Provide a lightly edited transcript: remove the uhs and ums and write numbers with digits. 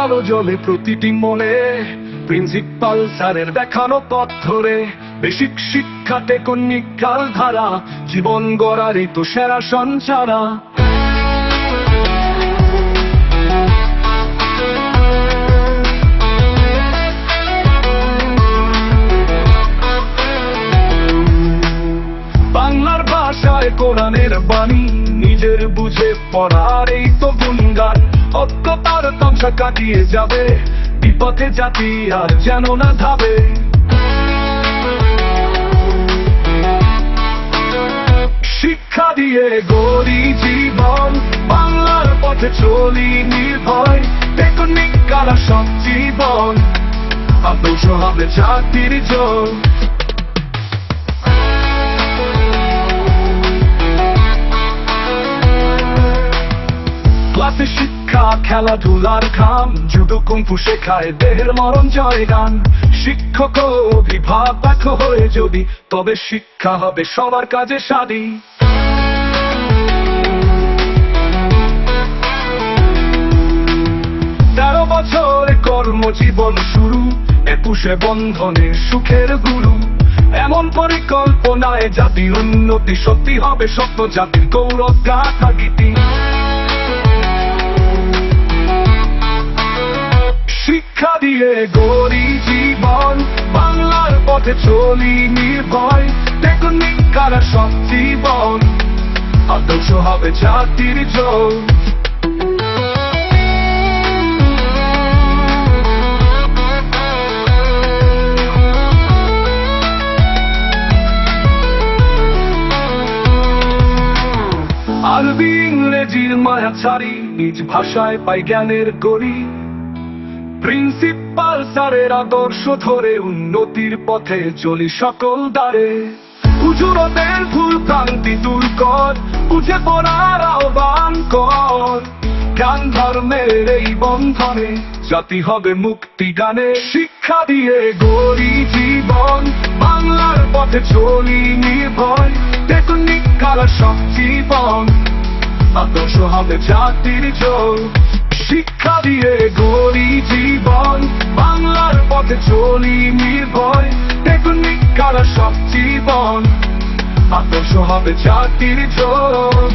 আলো জ্বলে প্রতিটি মনে, প্রিন্সিপাল স্যারের দেখানো পথ ধরে। বেসিক শিক্ষা টেকনিক্যাল ধারা, জীবন গড়ার এই তো সেরা সঞ্চারা। বাংলার ভাষায় কোরআনের বাণী, নিজের বুঝে পড়ার এই তো গুণগান। অজ্ঞতার তমসা কাটিয়ে যাবে, বিপথে জাতি আর যেন না ধাবে। শিক্ষা দিয়ে গড়ি জীবন, বাংলার পথে চলি নির্ভয়। টেকনিক্যাল সব জীবন, আদর্শ হবে জাতির জয়। ক্লাসে শিক্ষা, খেলাধুলার খাম, জুডো কুংফু শেখায় দেহের মরণ জয়গান। শিক্ষক ও অভিভাবক হয়ে যদি, তবে শিক্ষা হবে সবার কাজে সাদি। 13 বছরে কর্মজীবন শুরু, 21 বন্ধনে সুখের গুরু। এমন পরিকল্পনায় জাতির উন্নতি, সত্যি হবে স্বপ্ন জাতির গৌরব গাথা গীতি। শিক্ষা দিয়ে গড়ি জীবন, বাংলার পথে চলি নির্ভয়। টেকনিক্যাল সব জীবন, আদর্শ হবে জাতির জয়। আরবি ইংরেজির মায়া ছাড়ি, নিজ ভাষায় পাই জ্ঞানের গড়ি। প্রিন্সিপাল স্যারের আদর্শ ধরে, উন্নতির পথে চলি সকল দ্বারে। হুজুরদের ভুল ভ্রান্তি দূর কর, বুঝে পড়ার আহ্বান কর। জ্ঞান ধর্মের এই বন্ধনে, জাতি হবে মুক্তি গানে। শিক্ষা দিয়ে গড়ি জীবন, বাংলার পথে চলি নির্ভয়। টেকনিক্যাল সব জীবন, আদর্শ হবে জাতির জয়। শিক্ষা দিয়ে গড়ি জীবন, বাংলার পথে চলি নির্ভয়। টেকনিক্যাল সব জীবন, আদর্শ হবে জাতির জয়।